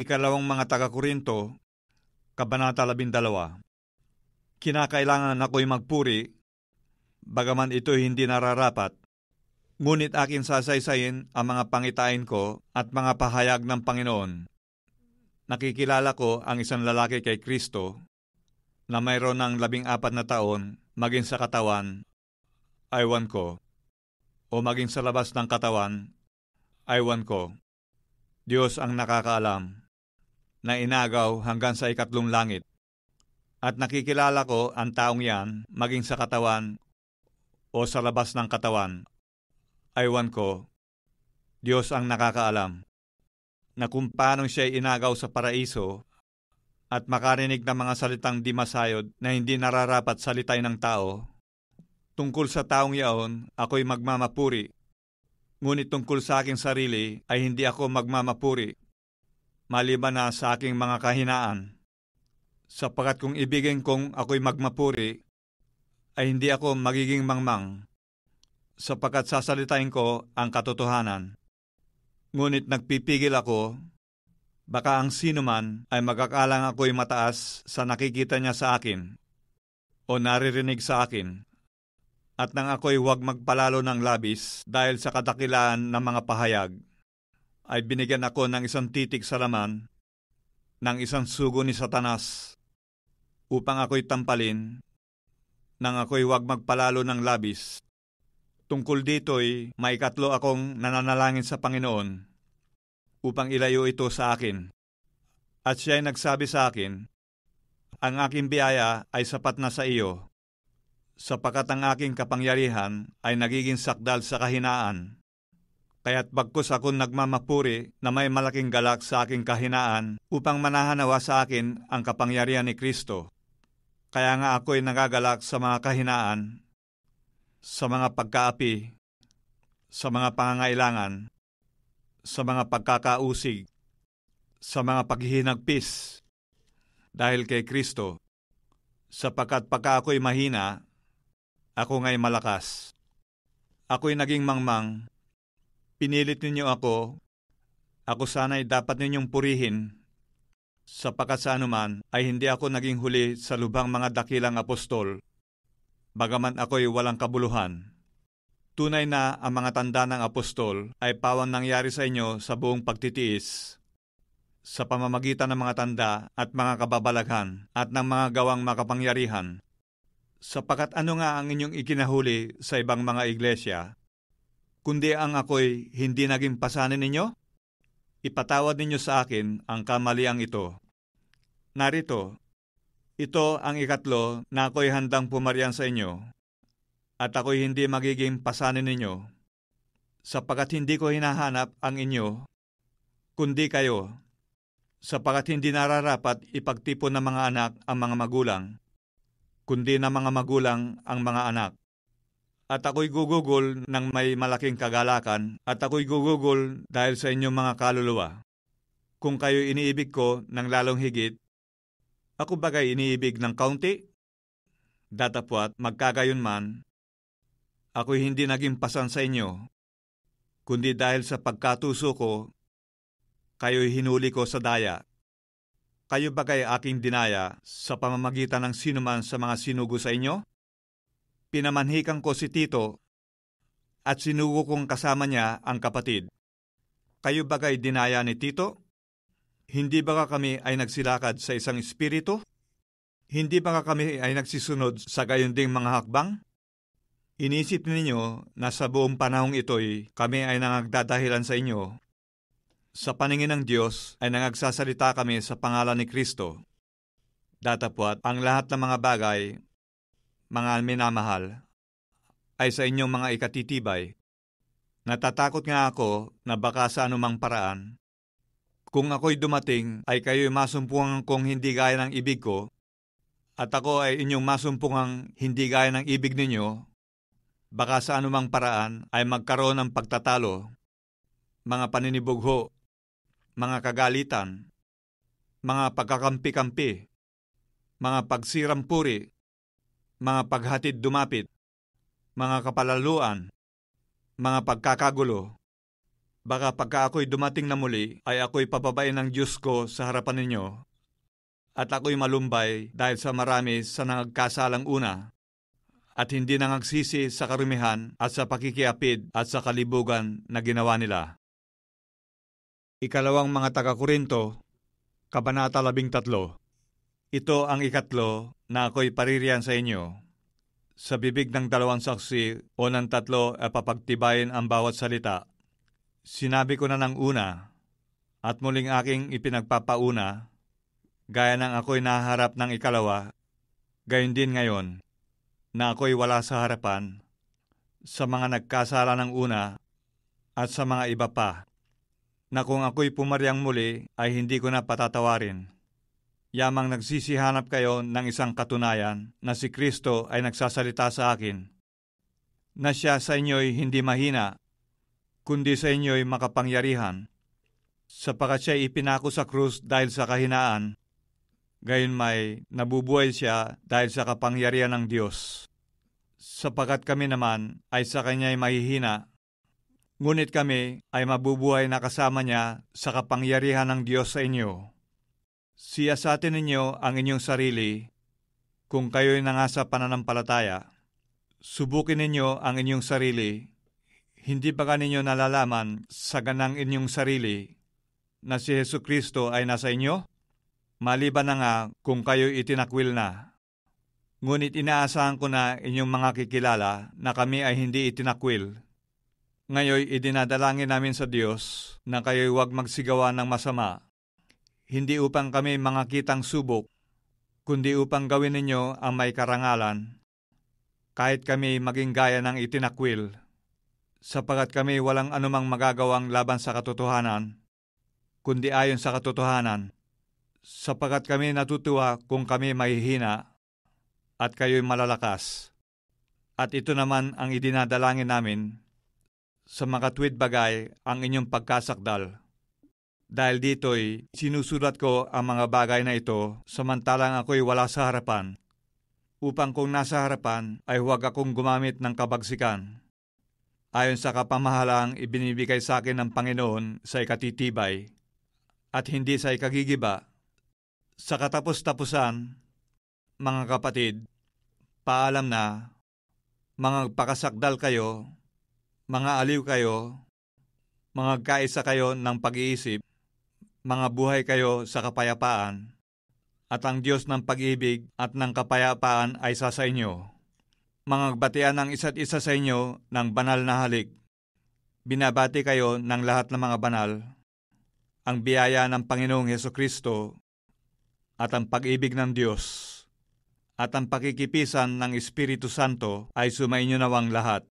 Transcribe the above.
Ikalawang mga taga-Korinto, Kabanata 12. Kinakailangan ako'y magpuri, bagaman ito'y hindi nararapat. Ngunit akin sasaysayin ang mga pangitain ko at mga pahayag ng Panginoon. Nakikilala ko ang isang lalaki kay Kristo na mayroon ng 14 na taon maging sa katawan, aywan ko, o maging sa labas ng katawan, aywan ko. Diyos ang nakakaalam, na inagaw hanggang sa 3 langit. At nakikilala ko ang taong yan maging sa katawan o sa labas ng katawan, aywan ko. Diyos ang nakakaalam, na kung paano siya inagaw sa paraiso at makarinig ng mga salitang di masayod na hindi nararapat salitay ng tao. Tungkol sa taong yaon, ako'y magmamapuri. Ngunit tungkol sa aking sarili ay hindi ako magmamapuri, maliban na sa aking mga kahinaan. Sapagkat kung ibigin kong ako'y magmapuri, ay hindi ako magiging mangmang, sapagkat sasalitain ko ang katotohanan. Ngunit nagpipigil ako, baka ang sino man ay magakalang ako'y mataas sa nakikita niya sa akin o naririnig sa akin, at nang ako'y huwag magpalalo ng labis dahil sa kadakilaan ng mga pahayag, ay binigyan ako ng isang titik sa laman ng isang sugo ni Satanas upang ako'y tampalin nang ako'y huwag magpalalo ng labis. Tungkol dito'y maikatlo akong nananalangin sa Panginoon upang ilayo ito sa akin. At siya'y nagsabi sa akin, ang aking biyaya ay sapat na sa iyo, sapagkat ang aking kapangyarihan ay nagiging sakdal sa kahinaan. Kaya't bagkus akong nagmamapuri na may malaking galak sa aking kahinaan upang manahanawa sa akin ang kapangyarihan ni Kristo. Kaya nga ako'y nagagalak sa mga kahinaan, sa mga pagkaapi, sa mga pangangailangan, sa mga pagkakausig, sa mga paghihinagpis, dahil kay Kristo, sapagkat pagka ako'y mahina, ako nga'y malakas. Ako'y naging mangmang, pinilit ninyo ako sana'y dapat ninyong purihin, sapagkat sa anuman ay hindi ako naging huli sa lubhang mga dakilang apostol, bagaman ako'y walang kabuluhan. Tunay na ang mga tanda ng apostol ay pawang nangyari sa inyo sa buong pagtitiis, sa pamamagitan ng mga tanda at mga kababalaghan at ng mga gawang makapangyarihan. Sapagkat ano nga ang inyong ikinahuli sa ibang mga iglesia, kundi ang ako'y hindi naging pasanin ninyo? Ipatawad ninyo sa akin ang kamaliang ito. Narito, ito ang ikatlo na ako'y handang pumarian sa inyo, at ako'y hindi magiging pasanin ninyo, sapagkat hindi ko hinahanap ang inyo, kundi kayo, sapagkat hindi nararapat ipagtipon ng mga anak ang mga magulang, kundi ng mga magulang ang mga anak. At ako'y gugugol ng may malaking kagalakan, at ako'y gugugol dahil sa inyong mga kaluluwa. Kung kayo iniibig ko ng lalong higit, ako bagay iniibig ng kaunti? Datapwat magkagayon man, ako'y hindi naging pasan sa inyo, kundi dahil sa pagkatuso ko, kayo'y hinuli ko sa daya. Kayo bagay aking dinaya sa pamamagitan ng sinuman sa mga sinugo sa inyo? Pinamanhikan ko si Tito at sinugo kong kasama niya ang kapatid. Kayo bagay dinaya ni Tito? Hindi ba kami ay nagsilakad sa isang espiritu? Hindi ba kami ay nagsisunod sa gayon ding mga hakbang? Inisip ninyo na sa buong panahong ito'y kami ay nangagdadahilan sa inyo. Sa paningin ng Diyos ay nangagsasalita kami sa pangalan ni Kristo. Datapwat ang lahat ng mga bagay, mga minamahal, ay sa inyong mga ikatitibay. Natatakot nga ako na baka sa anumang paraan, kung ako'y dumating ay kayo'y masumpungan kong hindi gaya ng ibig ko, at ako ay inyong masumpungang hindi gaya ng ibig ninyo, baka sa anumang paraan ay magkaroon ng pagtatalo, mga paninibugho, mga kagalitan, mga pagkakampi-kampi, mga pagsirampuri, mga paghatid dumapit, mga kapalaluan, mga pagkakagulo, Baka pagka ako'y dumating na muli, ay ako'y pababain ng Diyos ko sa harapan ninyo, at ako'y malumbay dahil sa marami sa nagkasalang una, at hindi nangagsisi sa karumihan at sa pakikiapid at sa kalibugan na ginawa nila. Ikalawang mga taga-Korinto, Kabanata 13. Ito ang ikatlo na ako'y paririyan sa inyo. Sa bibig ng dalawang saksi o ng tatlo ay papagtibayin ang bawat salita. Sinabi ko na ng una, at muling aking ipinagpapauna, gaya ng ako'y naharap ng ikalawa, gayon din ngayon, na ako'y wala sa harapan, sa mga nagkasala ng una, at sa mga iba pa, na kung ako'y pumaryang muli ay hindi ko na patatawarin. Yamang nagsisihanap kayo ng isang katunayan na si Kristo ay nagsasalita sa akin, na siya sa inyo'y hindi mahina, kundi sa inyo'y makapangyarihan, sapagkat siya'y ipinako sa krus dahil sa kahinaan, gayon may nabubuhay siya dahil sa kapangyarihan ng Diyos. Sapagkat kami naman ay sa kanya'y mahihina, ngunit kami ay mabubuhay na kasama niya sa kapangyarihan ng Diyos sa inyo. Siyasatin ninyo ang inyong sarili kung kayo'y nangasa pananampalataya. Subukin ninyo ang inyong sarili. Hindi ba ninyo nalalaman sa ganang inyong sarili na si Jesucristo ay nasa inyo? Maliban na nga kung kayo'y itinakwil na. Ngunit inaasahan ko na inyong mga kikilala na kami ay hindi itinakwil. Ngayon idinadalangin namin sa Diyos na kayo'y huwag magsigawa ng masama, hindi upang kami mga kitang subok, kundi upang gawin ninyo ang may karangalan, kahit kami maging gaya ng itinakwil, sapagkat kami walang anumang magagawang laban sa katotohanan, kundi ayon sa katotohanan, sapagkat kami natutuwa kung kami mahihina at kayo'y malalakas. At ito naman ang idinadalangin namin, sa makatwid bagay ang inyong pagkasakdal. Dahil dito'y sinusulat ko ang mga bagay na ito samantalang ako'y wala sa harapan, upang kung nasa harapan ay huwag akong gumamit ng kabagsikan, ayon sa kapamahalang ibinibigay sa akin ng Panginoon sa ikatitibay, at hindi sa ikagigiba. Sa katapos-tapusan, mga kapatid, paalam na, mga pakasakdal kayo, mga aliw kayo, mga kaisa kayo ng pag-iisip, mga buhay kayo sa kapayapaan, at ang Diyos ng pag-ibig at ng kapayapaan ay sa inyo. Mga batian ng isa't isa sa inyo ng banal na halik. Binabati kayo ng lahat ng mga banal. Ang biyaya ng Panginoong Hesukristo at ang pag-ibig ng Diyos at ang pakikipisan ng Espiritu Santo ay sumainyo nawang lahat.